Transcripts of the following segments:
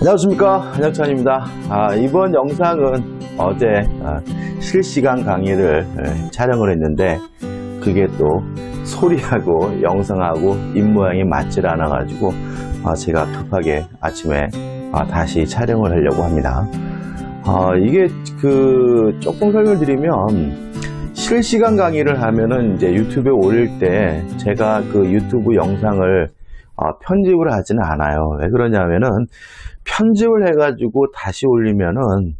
안녕하십니까, 한혁찬입니다. 이번 영상은 어제 실시간 강의를 촬영을 했는데 그게 또 소리하고 영상하고 입모양이 맞질 않아 가지고 제가 급하게 아침에 다시 촬영을 하려고 합니다. 이게 조금 설명드리면, 실시간 강의를 하면은 이제 유튜브에 올릴 때 제가 그 유튜브 영상을 편집을 하지는 않아요. 왜 그러냐면은 편집을 해가지고 다시 올리면은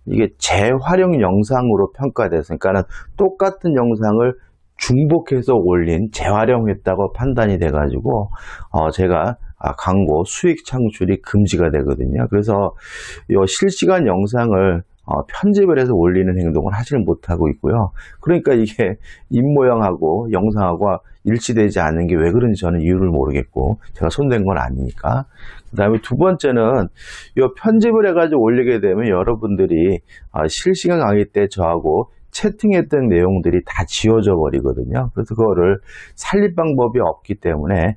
이게 재활용 영상으로 평가돼서, 그러니까는 똑같은 영상을 중복해서 올린, 재활용했다고 판단이 돼가지고 제가 광고 수익 창출이 금지가 되거든요. 그래서 이 실시간 영상을 편집을 해서 올리는 행동을 하지를 못하고 있고요. 그러니까 이게 입모양하고 영상하고 일치되지 않는 게 왜 그런지 저는 이유를 모르겠고, 제가 손댄 건 아니니까. 그 다음에 두 번째는 이 편집을 해가지고 올리게 되면 여러분들이 실시간 강의 때 저하고 채팅했던 내용들이 다 지워져 버리거든요. 그래서 그거를 살릴 방법이 없기 때문에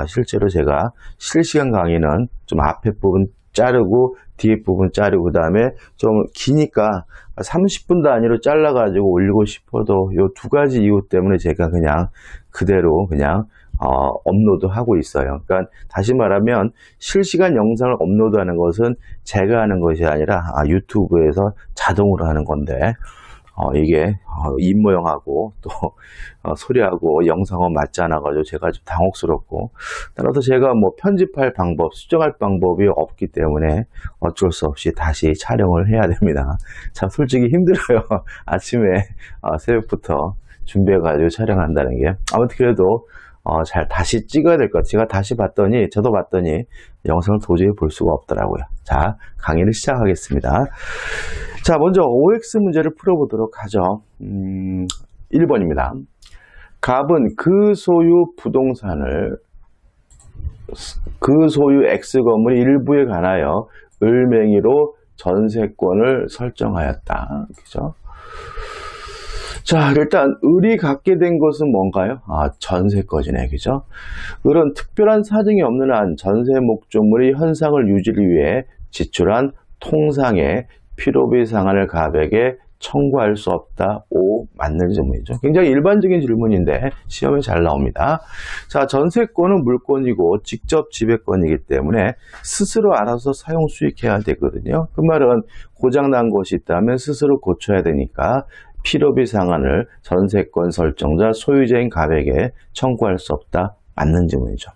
실제로 제가 실시간 강의는 좀 앞에 부분 자르고 뒤에 부분 자르고, 그 다음에 좀 기니까 30분 단위로 잘라가지고 올리고 싶어도 이 두 가지 이유 때문에 제가 그냥 그대로 업로드하고 있어요. 그러니까 다시 말하면 실시간 영상을 업로드하는 것은 제가 하는 것이 아니라 유튜브에서 자동으로 하는 건데, 이게 입모양하고 또 소리하고 영상하고 맞지 않아가지고 제가 좀 당혹스럽고, 따라서 제가 편집할 방법, 수정할 방법이 없기 때문에 어쩔 수 없이 다시 촬영을 해야 됩니다. 참 솔직히 힘들어요. 아침에 새벽부터 준비해가지고 촬영한다는 게. 아무튼 그래도 잘 다시 찍어야 될 것 같아요. 제가 다시 봤더니, 저도 봤더니 영상을 도저히 볼 수가 없더라고요. 자, 강의를 시작하겠습니다. 자, 먼저 OX 문제를 풀어보도록 하죠. 1번입니다. 갑은 그 소유 부동산을, 그 소유 X 건물의 일부에 관하여 을맹이로 전세권을 설정하였다. 그죠? 자, 일단 을이 갖게 된 것은 뭔가요? 전세권이네. 그죠? 을은 특별한 사정이 없는 한 전세 목조물의 현상을 유지를 위해 지출한 통상의 필요비 상한을 갑에게 청구할 수 없다. O. 맞는 질문이죠. 굉장히 일반적인 질문인데 시험에 잘 나옵니다. 자, 전세권은 물권이고 직접 지배권이기 때문에 스스로 알아서 사용 수익해야 되거든요. 그 말은 고장난 것이 있다면 스스로 고쳐야 되니까 필요비 상한을 전세권 설정자 소유자인 갑에게 청구할 수 없다. 맞는 질문이죠.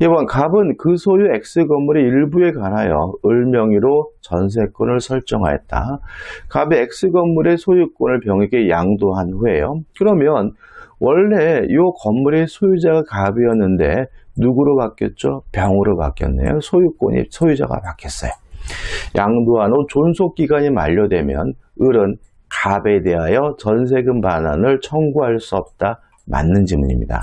2번, 갑은 그 소유 X 건물의 일부에 관하여 을 명의로 전세권을 설정하였다. 갑이 X 건물의 소유권을 병에게 양도한 후에요. 그러면 원래 이 건물의 소유자가 갑이었는데 누구로 바뀌었죠? 병으로 바뀌었네요. 소유권이 소유자가 바뀌었어요. 양도한 후 존속기간이 만료되면 을은 갑에 대하여 전세금 반환을 청구할 수 없다. 맞는 질문입니다.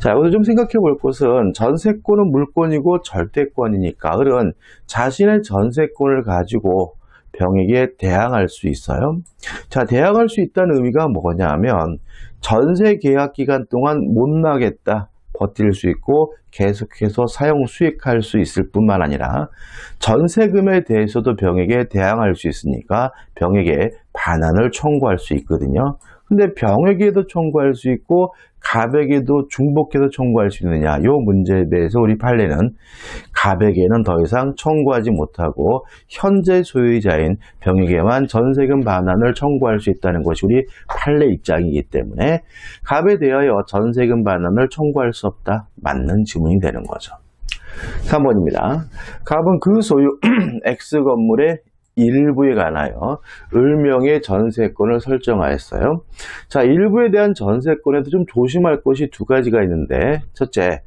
자, 여기서 좀 생각해 볼 것은, 전세권은 물권이고 절대권이니까 을은 자신의 전세권을 가지고 병에게 대항할 수 있어요. 자, 대항할 수 있다는 의미가 뭐냐면 전세 계약 기간 동안 못 나겠다, 버틸 수 있고 계속해서 사용 수익할 수 있을 뿐만 아니라 전세금에 대해서도 병에게 대항할 수 있으니까 병에게 반환을 청구할 수 있거든요. 근데 병에게도 청구할 수 있고 갑에게도 중복해서 청구할 수 있느냐, 이 문제에 대해서 우리 판례는 갑에게는 더 이상 청구하지 못하고 현재 소유자인 병에게만 전세금 반환을 청구할 수 있다는 것이 우리 판례 입장이기 때문에 갑에 대하여 전세금 반환을 청구할 수 없다. 맞는 질문이 되는 거죠. 3번입니다. 갑은 그 소유 X 건물의 일부에 관하여 을명의 전세권을 설정하였어요. 자, 일부에 대한 전세권에도 좀 조심할 것이 두 가지가 있는데, 첫째,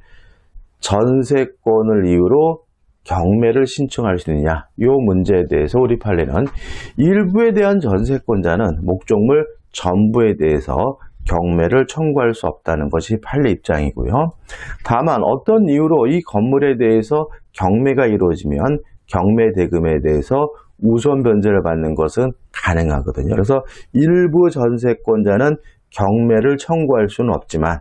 전세권을 이유로 경매를 신청할 수 있느냐, 이 문제에 대해서 우리 판례는 일부에 대한 전세권자는 목적물 전부에 대해서 경매를 청구할 수 없다는 것이 판례 입장이고요. 다만 어떤 이유로 이 건물에 대해서 경매가 이루어지면 경매 대금에 대해서 우선 변제를 받는 것은 가능하거든요. 그래서 일부 전세권자는 경매를 청구할 수는 없지만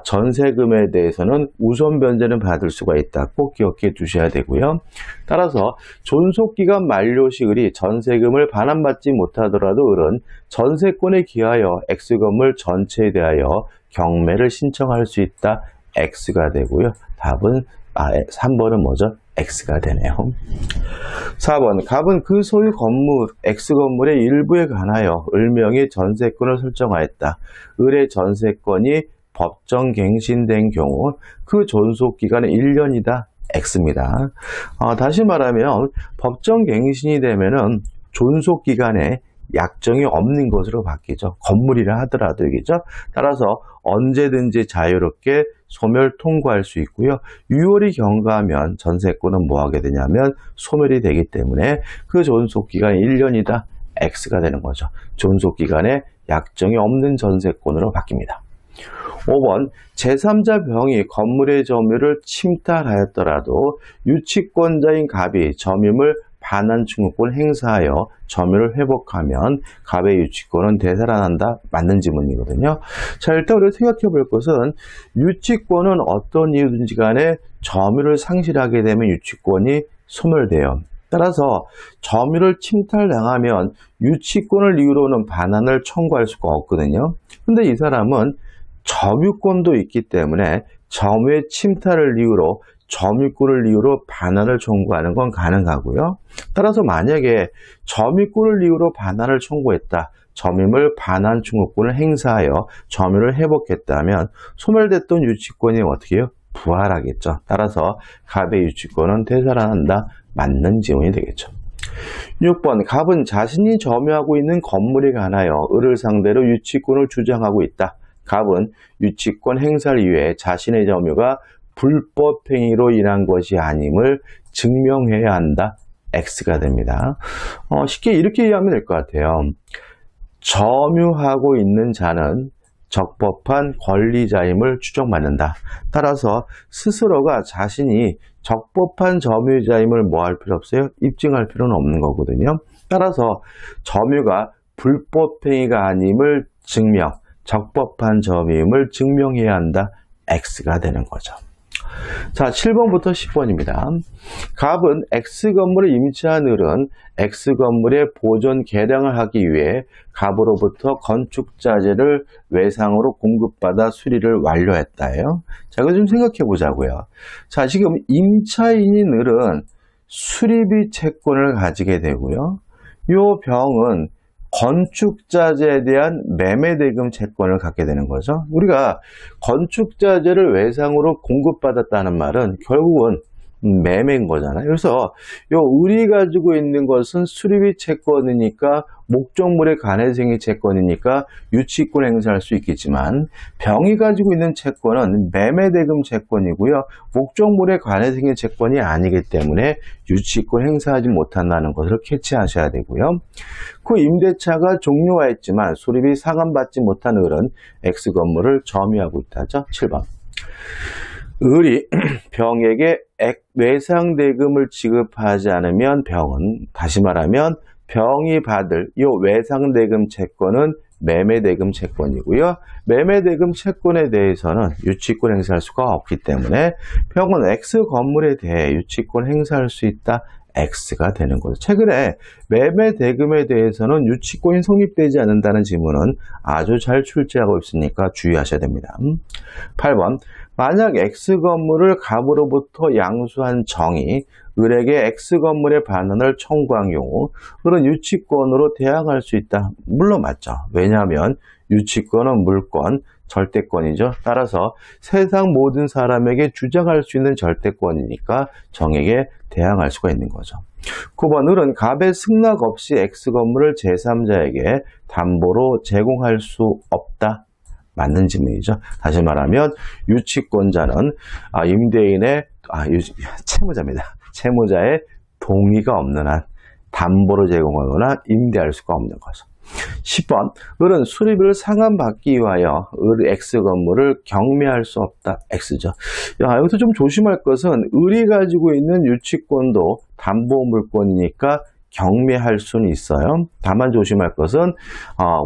전세금에 대해서는 우선 변제는 받을 수가 있다. 꼭 기억해 두셔야 되고요. 따라서 존속기간 만료 시 을이 전세금을 반환받지 못하더라도 을은 전세권에 기하여 X건물 전체에 대하여 경매를 신청할 수 있다. X가 되고요. 답은 3번은 뭐죠? X가 되네요. 4번 갑은 그 소유 건물 X건물의 일부에 관하여 을명의 전세권을 설정하였다. 을의 전세권이 법정 갱신된 경우 그 존속기간은 1년이다. X입니다. 다시 말하면 법정 갱신이 되면은 존속기간에 약정이 없는 것으로 바뀌죠. 건물이라 하더라도 이겠죠. 따라서 언제든지 자유롭게 소멸 통과할 수 있고요. 유월이 경과하면 전세권은 뭐 하게 되냐면 소멸이 되기 때문에 그 존속기간이 1년이다. X가 되는 거죠. 존속기간에 약정이 없는 전세권으로 바뀝니다. 5번 제3자 병이 건물의 점유를 침탈하였더라도 유치권자인 갑이 점유물 반환증후권 행사하여 점유를 회복하면 갑의 유치권은 되살아난다. 맞는 지문이거든요. 자, 일단 우리가 생각해 볼 것은 유치권은 어떤 이유든지 간에 점유를 상실하게 되면 유치권이 소멸돼요. 따라서 점유를 침탈당하면 유치권을 이유로는 반환을 청구할 수가 없거든요. 근데 이 사람은 점유권도 있기 때문에 점유의 침탈을 이유로 점유권을 이유로 반환을 청구하는 건 가능하고요. 따라서 만약에 점유권을 이유로 반환을 청구했다. 점유물 반환 청구권을 행사하여 점유를 회복했다면 소멸됐던 유치권이 어떻게 해요? 부활하겠죠. 따라서 갑의 유치권은 되살아난다. 맞는 지문이 되겠죠. 6번 갑은 자신이 점유하고 있는 건물에 관하여 을을 상대로 유치권을 주장하고 있다. 갑은 유치권 행사를 위해 자신의 점유가 불법행위로 인한 것이 아님을 증명해야 한다. X가 됩니다. 쉽게 이렇게 이해하면 될 것 같아요. 점유하고 있는 자는 적법한 권리자임을 추정받는다. 따라서 스스로가 자신이 적법한 점유자임을 뭐 할 필요 없어요? 입증할 필요는 없는 거거든요. 따라서 점유가 불법행위가 아님을 증명, 적법한 점유임을 증명해야 한다. X가 되는 거죠. 자, 7번부터 10번입니다. 갑은 X건물을 임차한 을은 X건물의 보존 개량을 하기 위해 갑으로부터 건축자재를 외상으로 공급받아 수리를 완료했다예요. 자, 이거 좀 생각해 보자고요. 자, 지금 임차인인 을은 수리비 채권을 가지게 되고요. 요 병은 건축자재에 대한 매매대금 채권을 갖게 되는 거죠. 우리가 건축자재를 외상으로 공급받았다는 말은 결국은 매매인 거잖아요. 그래서 요 을이 가지고 있는 것은 수리비 채권이니까 목적물의 간해생의 채권이니까 유치권 행사할 수 있겠지만 병이 가지고 있는 채권은 매매대금 채권이고요. 목적물의 간해생의 채권이 아니기 때문에 유치권 행사하지 못한다는 것을 캐치하셔야 되고요. 그 임대차가 종료하였지만 수리비 상환받지 못한 을은 X건물을 점유하고 있다죠. 7번. 을이 병에게 외상대금을 지급하지 않으면 병은, 다시 말하면 병이 받을 이 외상대금 채권은 매매대금 채권이고요. 매매대금 채권에 대해서는 유치권 행사할 수가 없기 때문에 병은 X건물에 대해 유치권 행사할 수 있다. X가 되는 거죠. 최근에 매매대금에 대해서는 유치권이 성립되지 않는다는 지문은 아주 잘 출제하고 있으니까 주의하셔야 됩니다. 8번. 만약 X건물을 갑으로부터 양수한 정이 을에게 X건물의 반환을 청구한 경우 을은 유치권으로 대항할 수 있다. 물론 맞죠. 왜냐하면 유치권은 물권, 절대권이죠. 따라서 세상 모든 사람에게 주장할 수 있는 절대권이니까 정에게 대항할 수가 있는 거죠. 9번 을은 갑의 승낙 없이 X건물을 제3자에게 담보로 제공할 수 없다. 맞는 지문이죠. 다시 말하면 유치권자는 임대인의 채무자입니다. 채무자의 동의가 없는 한 담보로 제공하거나 임대할 수가 없는 거죠. 10번 을은 수리비를 상환받기 위하여 을 X건물을 경매할 수 없다. X죠. 여기서 좀 조심할 것은 을이 가지고 있는 유치권도 담보물권이니까 경매할 수는 있어요. 다만 조심할 것은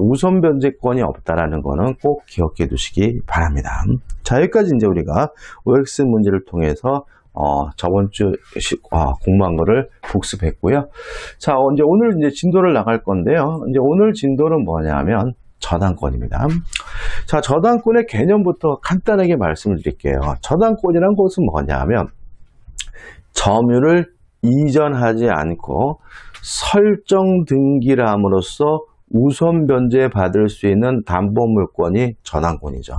우선 변제권이 없다라는 거는 꼭 기억해 두시기 바랍니다. 자, 여기까지 이제 우리가 OX 문제를 통해서 저번 주 공부한 거를 복습했고요. 자, 이제 오늘 이제 진도를 나갈 건데요. 이제 오늘 진도는 뭐냐면 저당권입니다. 자, 저당권의 개념부터 간단하게 말씀을 드릴게요. 저당권이란 것은 뭐냐면 점유를 이전하지 않고 설정 등기함으로써 우선 변제받을 수 있는 담보물권이 저당권이죠.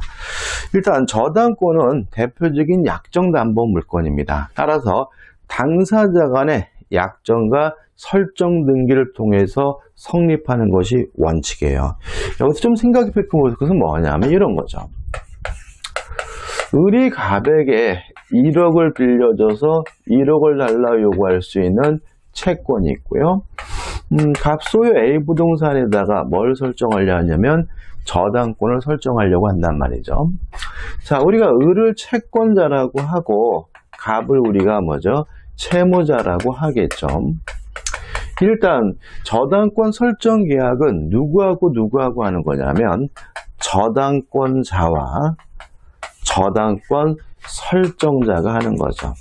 일단 저당권은 대표적인 약정담보물권입니다. 따라서 당사자 간의 약정과 설정 등기를 통해서 성립하는 것이 원칙이에요. 여기서 좀 생각해 볼 것은 뭐냐면 이런 거죠. 을이 갑에게 1억을 빌려줘서 1억을 달라 요구할 수 있는 채권이 있고요. 갑 소유 A 부동산에다가 뭘 설정하려 하냐면 저당권을 설정하려고 한단 말이죠. 자, 우리가 을을 채권자라고 하고 갑을 우리가 뭐죠? 채무자라고 하겠죠. 일단 저당권 설정 계약은 누구하고 하는 거냐면 저당권자와 저당권 설정자가 하는 거죠.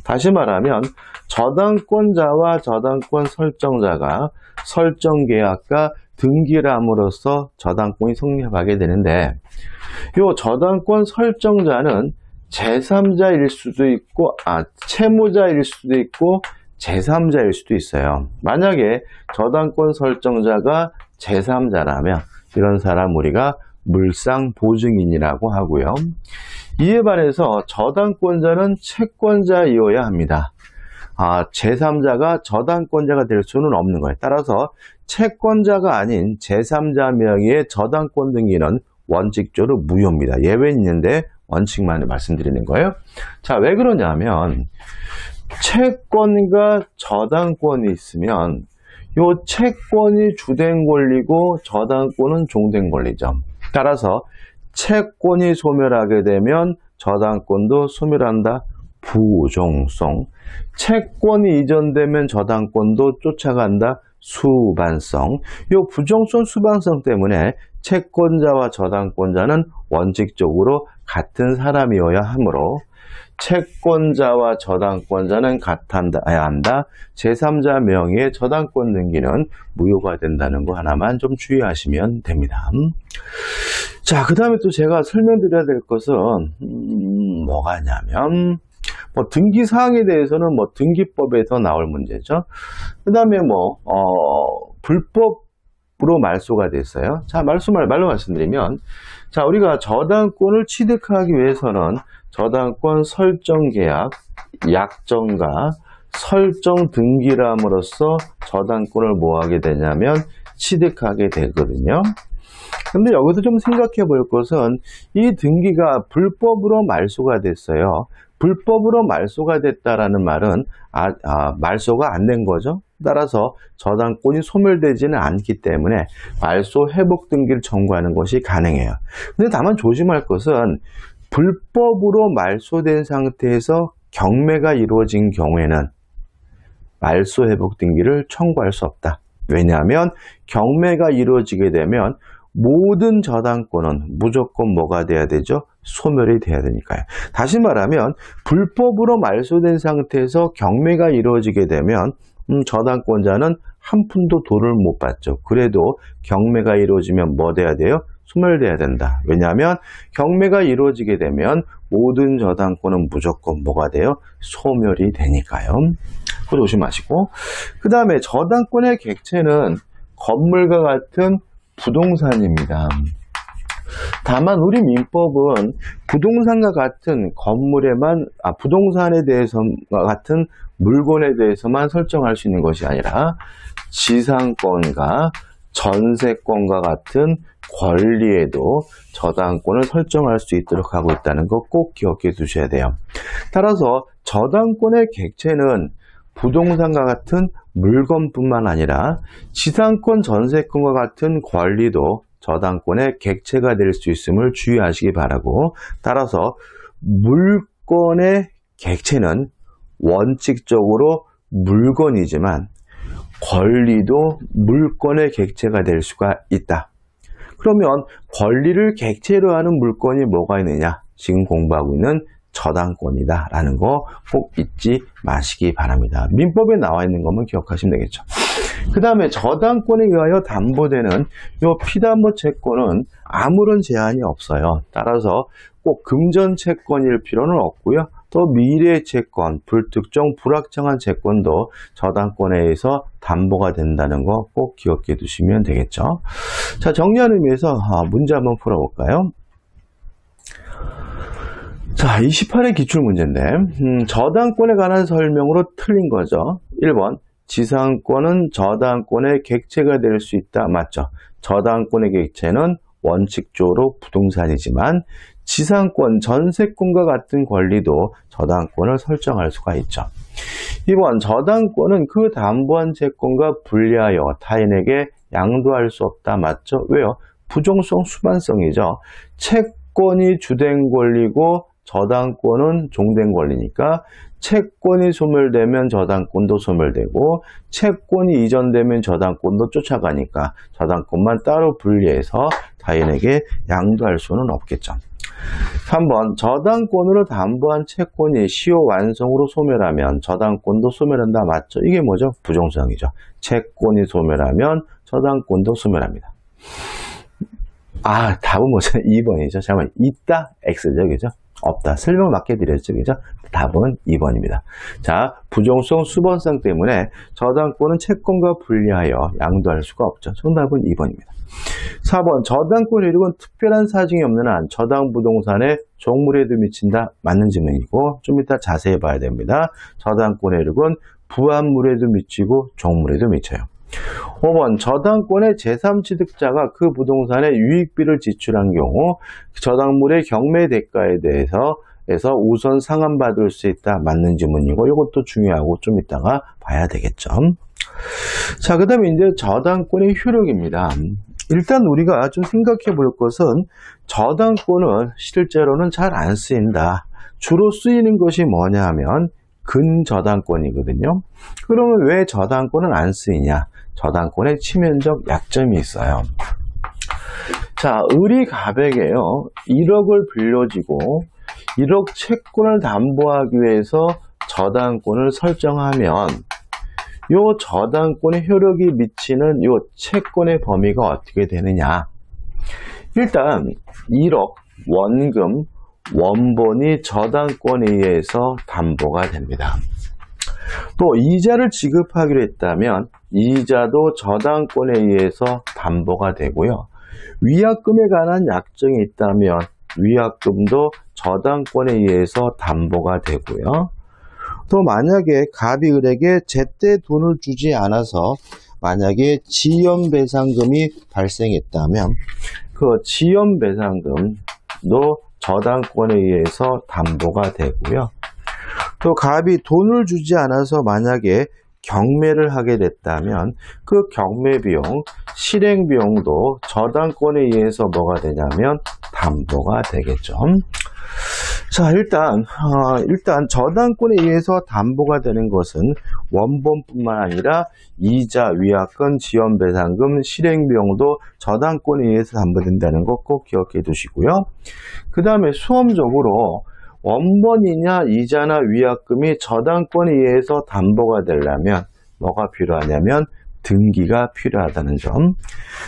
다시 말하면 저당권자와 저당권 설정자가 설정 계약과 등기를 함으로써 저당권이 성립하게 되는데 이 저당권 설정자는 제3자일 수도 있고 채무자일 수도 있고 제3자일 수도 있어요. 만약에 저당권 설정자가 제3자라면 이런 사람 우리가 물상보증인이라고 하고요. 이에 반해서 저당권자는 채권자이어야 합니다. 제3자가 저당권자가 될 수는 없는 거예요. 따라서 채권자가 아닌 제3자 명의의 저당권 등기는 원칙적으로 무효입니다. 예외는 있는데 원칙만 말씀드리는 거예요. 자, 왜 그러냐면 채권과 저당권이 있으면 이 채권이 주된 권리고 저당권은 종된 권리죠. 따라서 채권이 소멸하게 되면 저당권도 소멸한다. 부종성. 채권이 이전되면 저당권도 쫓아간다. 수반성. 이 부종성 수반성 때문에 채권자와 저당권자는 원칙적으로 같은 사람이어야 하므로 채권자와 저당권자는 같아야 한다. 제3자 명의의 저당권 등기는 무효가 된다는 거 하나만 좀 주의하시면 됩니다. 자, 그 다음에 또 제가 설명드려야 될 것은 뭐가 있냐면 등기 사항에 대해서는 등기법에서 나올 문제죠. 그 다음에 불법으로 말소가 됐어요. 자, 말로 말씀드리면 자, 우리가 저당권을 취득하기 위해서는 저당권 설정 계약, 약정과 설정 등기를 함으로써 저당권을 뭐 하게 되냐면 취득하게 되거든요. 근데 여기서 좀 생각해 볼 것은 이 등기가 불법으로 말소가 됐어요. 불법으로 말소가 됐다라는 말은 말소가 안 된 거죠. 따라서 저당권이 소멸되지는 않기 때문에 말소 회복 등기를 청구하는 것이 가능해요. 근데 다만 조심할 것은 불법으로 말소된 상태에서 경매가 이루어진 경우에는 말소 회복 등기를 청구할 수 없다. 왜냐하면 경매가 이루어지게 되면 모든 저당권은 무조건 뭐가 돼야 되죠? 소멸이 돼야 되니까요. 다시 말하면 불법으로 말소된 상태에서 경매가 이루어지게 되면 저당권자는 한 푼도 돈을 못 받죠. 그래도 경매가 이루어지면 뭐 돼야 돼요? 소멸돼야 된다. 왜냐하면 경매가 이루어지게 되면 모든 저당권은 무조건 뭐가 돼요? 소멸이 되니까요. 그거 조심하시고, 그 다음에 저당권의 객체는 건물과 같은 부동산입니다. 다만 우리 민법은 부동산과 같은 건물에만 부동산에 대해서 같은 물건에 대해서만 설정할 수 있는 것이 아니라 지상권과 전세권과 같은 권리에도 저당권을 설정할 수 있도록 하고 있다는 거 꼭 기억해 두셔야 돼요. 따라서 저당권의 객체는 부동산과 같은 물건뿐만 아니라 지상권, 전세권과 같은 권리도 저당권의 객체가 될 수 있음을 주의하시기 바라고, 따라서 물건의 객체는 원칙적으로 물건이지만 권리도 물권의 객체가 될 수가 있다. 그러면 권리를 객체로 하는 물권이 뭐가 있느냐? 지금 공부하고 있는 저당권이다 라는 거 꼭 잊지 마시기 바랍니다. 민법에 나와 있는 것만 기억하시면 되겠죠. 그 다음에 저당권에 의하여 담보되는 이 피담보 채권은 아무런 제한이 없어요. 따라서 꼭 금전 채권일 필요는 없고요. 또 미래 채권, 불특정, 불확정한 채권도 저당권에 의해서 담보가 된다는 거 꼭 기억해 두시면 되겠죠. 자, 정리하는 의미에서 문제 한번 풀어볼까요? 자, 28의 기출문제인데 저당권에 관한 설명으로 틀린 거죠. 1번 지상권은 저당권의 객체가 될 수 있다. 맞죠? 저당권의 객체는 원칙적으로 부동산이지만 지상권, 전세권과 같은 권리도 저당권을 설정할 수가 있죠. 2번 저당권은 그 담보한 채권과 분리하여 타인에게 양도할 수 없다. 맞죠? 왜요? 부종성 수반성이죠. 채권이 주된 권리고 저당권은 종된 권리니까 채권이 소멸되면 저당권도 소멸되고 채권이 이전되면 저당권도 쫓아가니까 저당권만 따로 분리해서 타인에게 양도할 수는 없겠죠. 3번 저당권으로 담보한 채권이 시효 완성으로 소멸하면 저당권도 소멸한다. 맞죠? 이게 뭐죠? 부종성이죠. 채권이 소멸하면 저당권도 소멸합니다. 답은 뭐죠? 2번이죠. 잠깐만, 있다? X죠. 그죠? 없다. 설명 맞게 드렸죠. 그죠? 답은 2번입니다. 자, 부종성 수번성 때문에 저당권은 채권과 분리하여 양도할 수가 없죠. 정답은 2번입니다. 4번 저당권 효력은 특별한 사정이 없는 한 저당 부동산의 종물에도 미친다. 맞는 질문이고 좀 이따 자세히 봐야 됩니다. 저당권 효력은 부합물에도 미치고 종물에도 미쳐요. 5번 저당권의 제3취득자가 그 부동산에 유익비를 지출한 경우 저당물의 경매 대가에 대해서 우선 상환받을 수 있다. 맞는 질문이고 이것도 중요하고 좀 이따가 봐야 되겠죠. 자, 그 다음에 이제 저당권의 효력입니다. 일단 우리가 좀 생각해 볼 것은 저당권은 실제로는 잘 안 쓰인다. 주로 쓰이는 것이 뭐냐 하면 근저당권이거든요. 그러면 왜 저당권은 안 쓰이냐? 저당권의 치명적 약점이 있어요. 자, 을이 갑에게요 1억을 빌려주고 1억 채권을 담보하기 위해서 저당권을 설정하면 요 저당권의 효력이 미치는 요 채권의 범위가 어떻게 되느냐? 일단 1억 원금 원본이 저당권에 의해서 담보가 됩니다. 또 이자를 지급하기로 했다면 이자도 저당권에 의해서 담보가 되고요. 위약금에 관한 약정이 있다면 위약금도 저당권에 의해서 담보가 되고요. 또 만약에 갑이 을에게 제때 돈을 주지 않아서 만약에 지연배상금이 발생했다면 그 지연배상금도 저당권에 의해서 담보가 되고요. 또 갑이 돈을 주지 않아서 만약에 경매를 하게 됐다면 그 경매비용, 실행비용도 저당권에 의해서 뭐가 되냐면 담보가 되겠죠. 자, 일단 저당권에 의해서 담보가 되는 것은 원본뿐만 아니라 이자, 위약금, 지연배상금, 실행비용도 저당권에 의해서 담보된다는 거 꼭 기억해 두시고요. 그 다음에 수험적으로 원본이냐 이자나 위약금이 저당권에 의해서 담보가 되려면 뭐가 필요하냐면 등기가 필요하다는 점.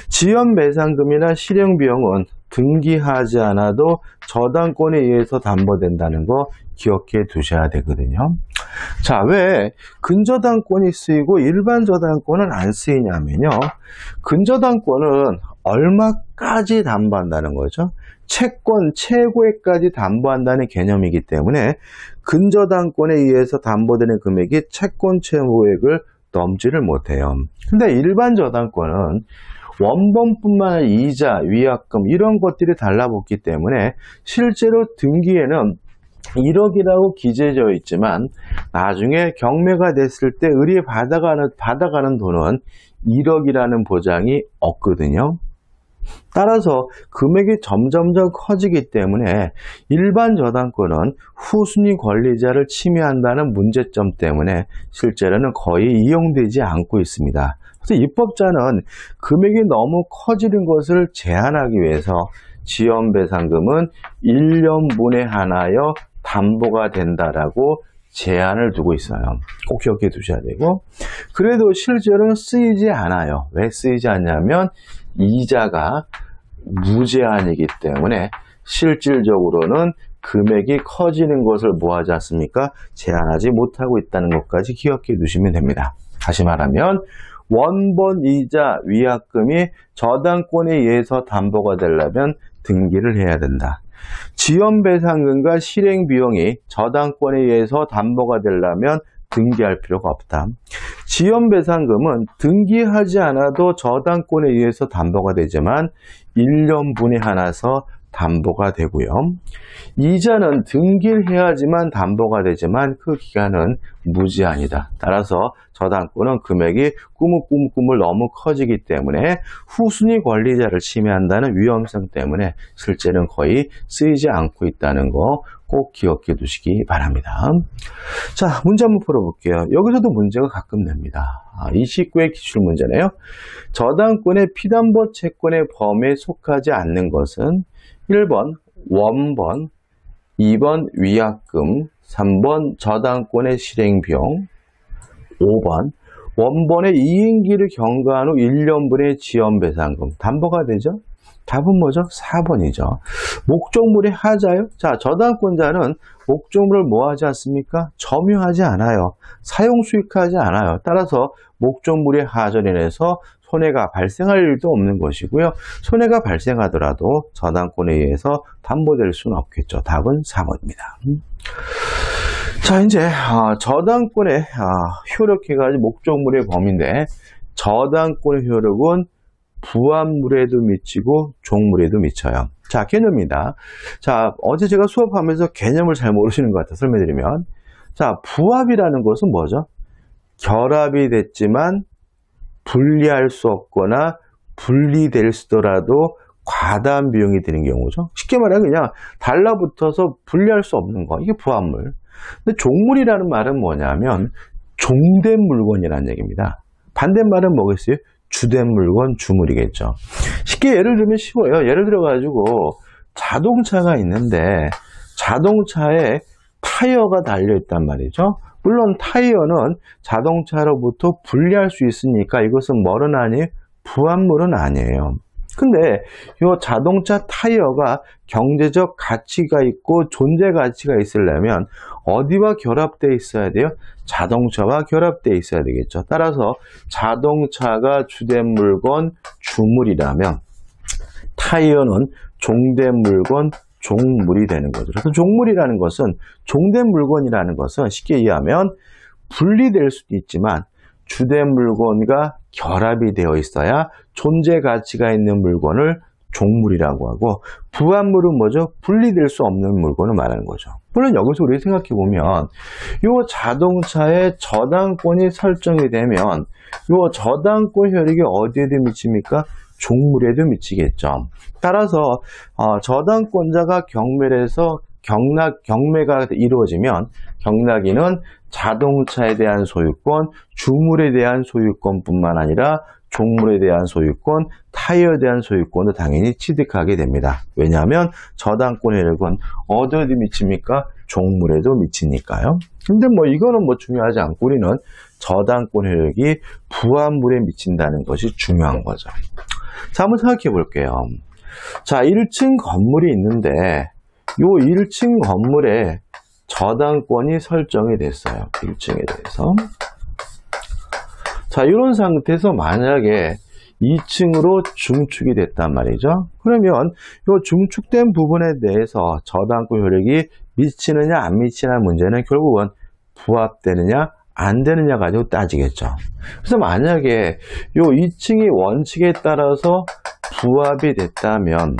지연배상금이나 실행비용은 등기하지 않아도 저당권에 의해서 담보된다는 거 기억해 두셔야 되거든요. 자, 왜 근저당권이 쓰이고 일반 저당권은 안 쓰이냐면요. 근저당권은 얼마까지 담보한다는 거죠. 채권 최고액까지 담보한다는 개념이기 때문에 근저당권에 의해서 담보되는 금액이 채권 최고액을 넘지를 못해요. 근데 일반 저당권은 원본뿐만 아니라 이자, 위약금 이런 것들이 달라붙기 때문에 실제로 등기에는 1억이라고 기재되어 있지만 나중에 경매가 됐을 때 을이 받아가는 돈은 1억이라는 보장이 없거든요. 따라서 금액이 점점점 커지기 때문에 일반 저당권은 후순위 권리자를 침해한다는 문제점 때문에 실제로는 거의 이용되지 않고 있습니다. 그래서 입법자는 금액이 너무 커지는 것을 제한하기 위해서 지연배상금은 1년분에 한하여 담보가 된다라고 제한을 두고 있어요. 꼭 기억해 두셔야 되고, 그래도 실제로는 쓰이지 않아요. 왜 쓰이지 않냐면 이자가 무제한이기 때문에 실질적으로는 금액이 커지는 것을 뭐하지 않습니까? 제한하지 못하고 있다는 것까지 기억해 두시면 됩니다. 다시 말하면 원본 이자 위약금이 저당권에 의해서 담보가 되려면 등기를 해야 된다. 지연배상금과 실행비용이 저당권에 의해서 담보가 되려면 등기할 필요가 없다. 지연배상금은 등기하지 않아도 저당권에 의해서 담보가 되지만 1년분에 한해서 담보가 되고요. 이자는 등기를 해야지만 담보가 되지만 그 기간은 무제한이다. 따라서 저당권은 금액이 꾸물꾸물 너무 커지기 때문에 후순위 권리자를 침해한다는 위험성 때문에 실제는 거의 쓰이지 않고 있다는 거 꼭 기억해 두시기 바랍니다. 자, 문제 한번 풀어볼게요. 여기서도 문제가 가끔 냅니다. 29의 기출문제네요. 저당권의 피담보 채권의 범위에 속하지 않는 것은 1번 원본, 2번 위약금, 3번 저당권의 실행비용, 5번 원본의 이행기를 경과한 후 1년분의 지연배상금. 담보가 되죠? 답은 뭐죠? 4번이죠. 목적물의 하자요? 자, 저당권자는 목적물을 뭐 하지 않습니까? 점유하지 않아요. 사용 수익하지 않아요. 따라서 목적물의 하자로 인해서 손해가 발생할 일도 없는 것이고요. 손해가 발생하더라도 저당권에 의해서 담보될 수는 없겠죠. 답은 4번입니다. 자, 이제 저당권의 효력해가지고 목적물의 범위인데 저당권의 효력은 부합물에도 미치고 종물에도 미쳐요. 자, 개념입니다. 자, 어제 제가 수업하면서 개념을 잘 모르시는 것 같아요. 설명드리면. 자, 부합이라는 것은 뭐죠? 결합이 됐지만 분리할 수 없거나 분리될 수더라도 과다한 비용이 드는 경우죠. 쉽게 말하면 그냥 달라붙어서 분리할 수 없는 거. 이게 부합물. 근데 종물이라는 말은 뭐냐면 종된 물건이라는 얘기입니다. 반대말은 뭐겠어요? 주된 물건, 주물이겠죠. 쉽게 예를 들면 쉬워요. 예를 들어가지고 자동차가 있는데 자동차에 타이어가 달려있단 말이죠. 물론 타이어는 자동차로부터 분리할 수 있으니까 이것은 뭐는 아니에요? 부합물은 아니에요. 근데 이 자동차 타이어가 경제적 가치가 있고 존재 가치가 있으려면 어디와 결합되어 있어야 돼요? 자동차와 결합되어 있어야 되겠죠. 따라서 자동차가 주된 물건, 주물이라면 타이어는 종된 물건, 종물이 되는 거죠. 그래서 종물이라는 것은 종된 물건이라는 것은 쉽게 이해하면 분리될 수도 있지만 주된 물건과 결합이 되어 있어야 존재 가치가 있는 물건을 종물이라고 하고 부합물은 뭐죠? 분리될 수 없는 물건을 말하는 거죠. 물론 여기서 우리 생각해 보면 이 자동차의 저당권이 설정이 되면 이 저당권 효력이 어디에도 미칩니까? 종물에도 미치겠죠. 따라서 저당권자가 경매에서 경매가 이루어지면 경락인은 자동차에 대한 소유권, 주물에 대한 소유권뿐만 아니라 종물에 대한 소유권, 타이어에 대한 소유권도 당연히 취득하게 됩니다. 왜냐하면 저당권 효력은 어디에 미칩니까? 종물에도 미치니까요. 근데 뭐 이거는 뭐 중요하지 않고 우리는 저당권 효력이 부합물에 미친다는 것이 중요한 거죠. 자, 한번 생각해 볼게요. 자, 1층 건물이 있는데 이 1층 건물에 저당권이 설정이 됐어요. 1층에 대해서. 자, 이런 상태에서 만약에 2층으로 중축이 됐단 말이죠. 그러면 이 중축된 부분에 대해서 저당권 효력이 미치느냐 안 미치느냐 문제는 결국은 부합되느냐 안 되느냐 가지고 따지겠죠. 그래서 만약에 이 2층이 원칙에 따라서 부합이 됐다면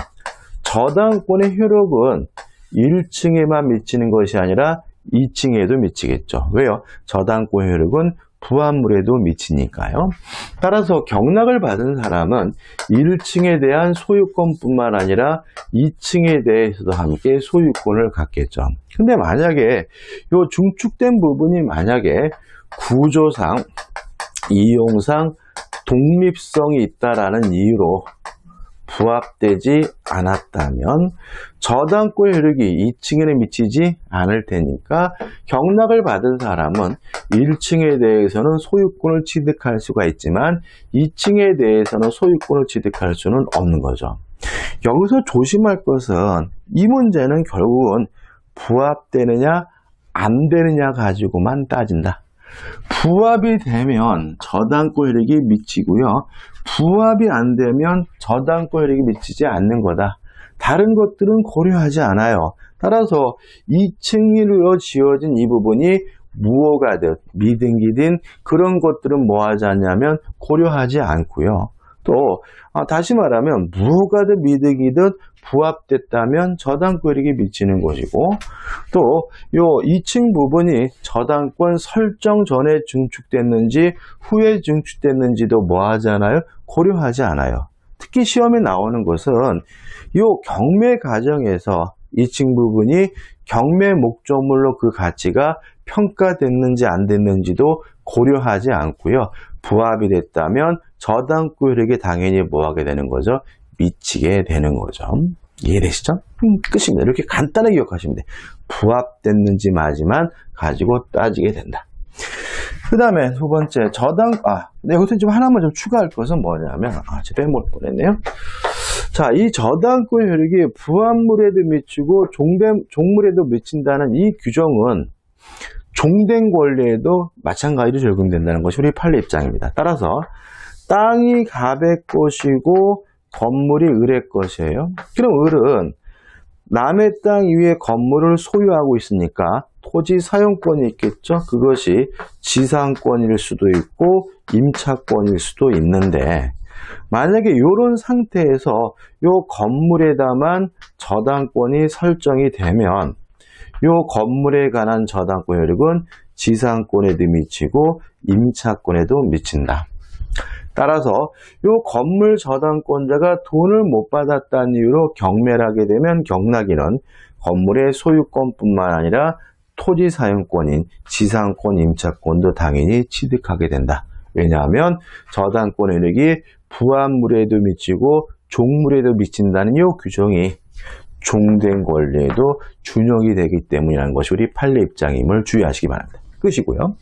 저당권의 효력은 1층에만 미치는 것이 아니라 2층에도 미치겠죠. 왜요? 저당권 효력은 부합물에도 미치니까요. 따라서 경락을 받은 사람은 1층에 대한 소유권뿐만 아니라 2층에 대해서도 함께 소유권을 갖겠죠. 근데 만약에 이 중축된 부분이 만약에 구조상, 이용상 독립성이 있다라는 이유로 부합되지 않았다면 저당권 효력이 2층에는 미치지 않을 테니까 경락을 받은 사람은 1층에 대해서는 소유권을 취득할 수가 있지만 2층에 대해서는 소유권을 취득할 수는 없는 거죠. 여기서 조심할 것은 이 문제는 결국은 부합되느냐 안 되느냐 가지고만 따진다. 부합이 되면 저당권 효력이 미치고요. 부합이 안 되면 저당권 효력이 미치지 않는 거다. 다른 것들은 고려하지 않아요. 따라서 2층으로 지어진 이 부분이 무효가든 미등기든 그런 것들은 뭐 하지 않냐면 고려하지 않고요. 또 다시 말하면 무효가든 미등기든 부합됐다면 저당권 효력이 미치는 것이고 또 요 2층 부분이 저당권 설정 전에 증축됐는지 후에 증축됐는지도 뭐 하잖아요? 고려하지 않아요. 특히 시험에 나오는 것은 요 경매 과정에서 2층 부분이 경매 목적물로 그 가치가 평가됐는지 안 됐는지도 고려하지 않고요. 부합이 됐다면 저당권 효력이 당연히 뭐 하게 되는 거죠? 미치게 되는 거죠. 이해되시죠? 끝입니다. 이렇게 간단하게 기억하시면 돼요. 부합됐는지 마지만 가지고 따지게 된다. 그 다음에 두 번째, 여기서 좀 하나만 좀 추가할 것은 뭐냐면, 제가 빼먹을 뻔했네요. 자, 이 저당권 효력이 부합물에도 미치고 종물에도 미친다는 이 규정은 종된 권리에도 마찬가지로 적용된다는 것이 우리 판례 입장입니다. 따라서 땅이 갑의 것이고 건물이 을의 것이에요. 그럼 을은 남의 땅 위에 건물을 소유하고 있으니까 토지 사용권이 있겠죠. 그것이 지상권일 수도 있고 임차권일 수도 있는데 만약에 이런 상태에서 이 건물에다만 저당권이 설정이 되면 이 건물에 관한 저당권 효력은 지상권에도 미치고 임차권에도 미친다. 따라서 이 건물 저당권자가 돈을 못 받았다는 이유로 경매를 하게 되면 경락인은 건물의 소유권뿐만 아니라 토지 사용권인 지상권, 임차권도 당연히 취득하게 된다. 왜냐하면 저당권 효력이 부합물에도 미치고 종물에도 미친다는 이 규정이 종된 권리에도 준용이 되기 때문이라는 것이 우리 판례 입장임을 주의하시기 바랍니다. 끝이고요.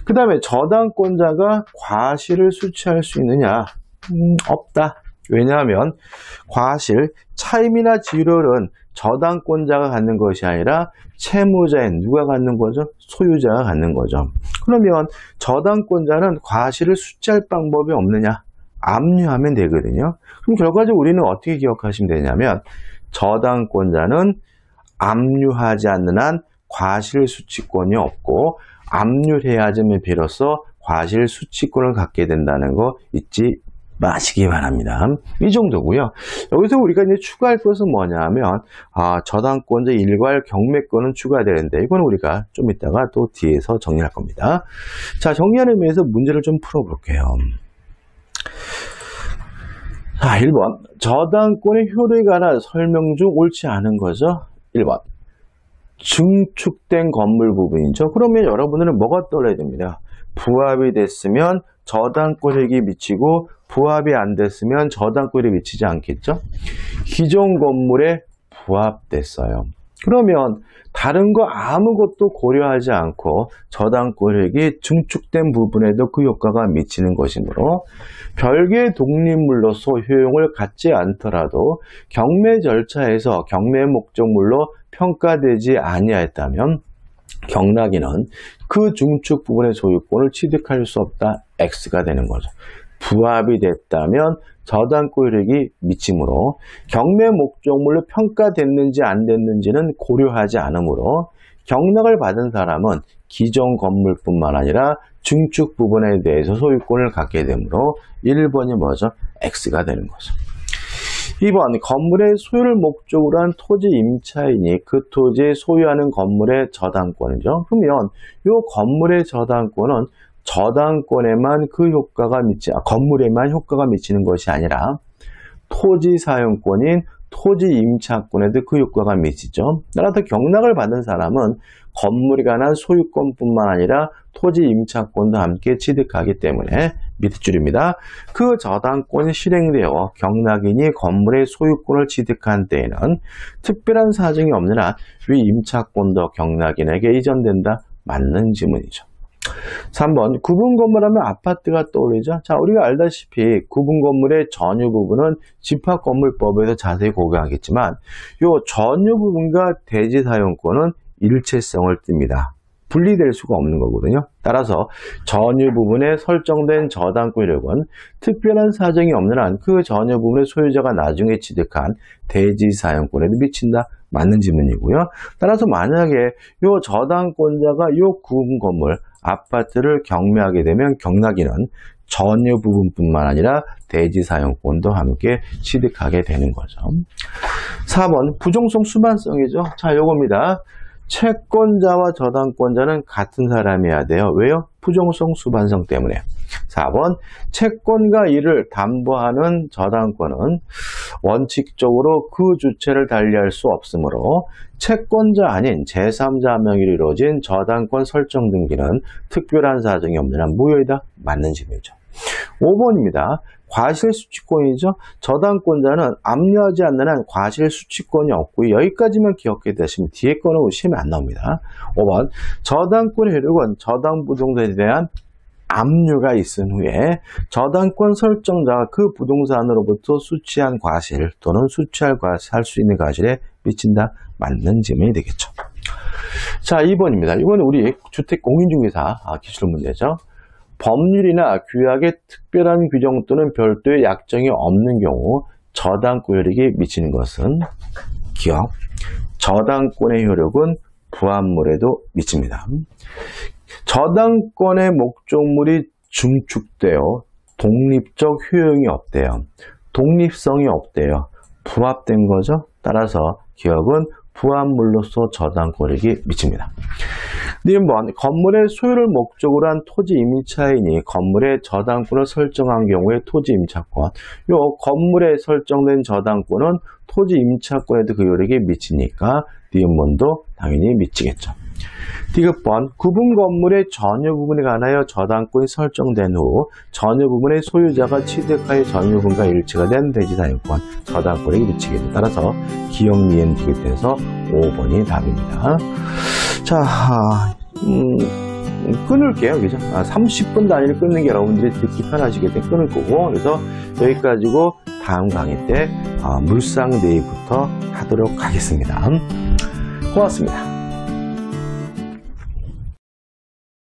그 다음에 저당권자가 과실을 수취할 수 있느냐? 없다. 왜냐하면 과실, 차임이나 지료는 저당권자가 갖는 것이 아니라 채무자인 누가 갖는 거죠? 소유자가 갖는 거죠. 그러면 저당권자는 과실을 수취할 방법이 없느냐? 압류하면 되거든요. 그럼 결과적으로 우리는 어떻게 기억하시면 되냐면 저당권자는 압류하지 않는 한 과실 수취권이 없고 압류를 해야지만 비로소 과실 수취권을 갖게 된다는 거 잊지 마시기 바랍니다. 이 정도고요. 여기서 우리가 이제 추가할 것은 뭐냐면 저당권자 일괄 경매권은 추가되는데 이건 우리가 좀 이따가 또 뒤에서 정리할 겁니다. 자, 정리하는 의미에서 문제를 좀 풀어볼게요. 자, 1번 저당권의 효력에 관한 설명 중 옳지 않은 거죠. 1번 증축된 건물 부분이죠. 그러면 여러분들은 뭐가 떠올려야 됩니다. 부합이 됐으면 저당권액이 미치고 부합이 안 됐으면 저당권이 미치지 않겠죠. 기존 건물에 부합됐어요. 그러면 다른 거 아무것도 고려하지 않고 저당권액이 증축된 부분에도 그 효과가 미치는 것이므로 별개의 독립물로서 효용을 갖지 않더라도 경매 절차에서 경매 목적물로 평가되지 아니하였다면 경락인은 그 증축 부분의 소유권을 취득할 수 없다. X가 되는 거죠. 부합이 됐다면 저당권 효력이 미치므로 경매 목적물로 평가됐는지 안 됐는지는 고려하지 않으므로 경락을 받은 사람은 기존 건물뿐만 아니라 증축 부분에 대해서 소유권을 갖게 되므로 1번이 뭐죠? X가 되는 거죠. 2번 건물의 소유를 목적으로 한 토지 임차인이 그 토지에 소유하는 건물의 저당권이죠. 그러면 이 건물의 저당권은 저당권에만 그 효과가 건물에만 효과가 미치는 것이 아니라 토지 사용권인 토지 임차권에도 그 효과가 미치죠. 따라서 경락을 받은 사람은 건물에 관한 소유권뿐만 아니라 토지 임차권도 함께 취득하기 때문에 밑에 줄입니다. 그 저당권이 실행되어 경락인이 건물의 소유권을 취득한 때에는 특별한 사정이 없는 한 위 임차권도 경락인에게 이전된다. 맞는 지문이죠. 3번 구분 건물하면 아파트가 떠오르죠. 자, 우리가 알다시피 구분 건물의 전유 부분은 집합건물법에서 자세히 고려하겠지만 이 전유 부분과 대지 사용권은 일체성을 띱니다. 분리될 수가 없는 거거든요. 따라서 전유 부분에 설정된 저당권력은 특별한 사정이 없는 한 그 전유 부분의 소유자가 나중에 취득한 대지 사용권에도 미친다. 맞는 지문이고요. 따라서 만약에 이 저당권자가 이 구분 건물 아파트를 경매하게 되면 경락인은 전유 부분뿐만 아니라 대지 사용권도 함께 취득하게 되는 거죠. 4번 부정성 수반성이죠. 자, 요겁니다. 채권자와 저당권자는 같은 사람이어야 돼요. 왜요? 부정성 수반성 때문에. 4번 채권과 이를 담보하는 저당권은 원칙적으로 그 주체를 달리할 수 없으므로 채권자 아닌 제3자 한 명으로 이루어진 저당권 설정 등기는 특별한 사정이 없는 한 무효이다. 맞는 질문이죠. 5번입니다. 과실수취권이죠. 저당권자는 압류하지 않는 한 과실수취권이 없고 여기까지만 기억해 두시면 뒤에 거는 시험에 안 나옵니다. 5번 저당권의 효력은 저당부동산에 대한 압류가 있은 후에 저당권 설정자가 그 부동산으로부터 수취한 과실 또는 수취할 수 있는 과실에 미친다. 맞는 질문이 되겠죠. 자, 2번입니다. 이건 우리 주택 공인중개사 기출 문제죠. 법률이나 규약의 특별한 규정 또는 별도의 약정이 없는 경우 저당권 효력이 미치는 것은 기억. 저당권의 효력은 부합물에도 미칩니다. 저당권의 목적물이 중축되어 독립적 효용이 없대요. 독립성이 없대요. 부합된 거죠. 따라서 기억은 부합물로서 저당권력이 미칩니다. 2번 건물의 소유를 목적으로 한 토지 임차인이 건물의 저당권을 설정한 경우에 토지 임차권. 요 건물에 설정된 저당권은 토지 임차권에도 그 효력이 미치니까 니은번도 당연히 미치겠죠. 디귿번 구분 건물의 전유 부분에 관하여 저당권이 설정된 후 전유 부분의 소유자가 취득하여 전유 부분과 일치가 된 대지 사용권 저당권에게 미치겠다. 따라서 기억 니은 디귿에서 5번이 답입니다. 자, 끊을게요. 그죠? 30분 단위로 끊는 게 여러분들이 듣기 편하시게 때 끊을 거고, 그래서 여기까지고 다음 강의 때 물상대위부터 하도록 하겠습니다. 고맙습니다.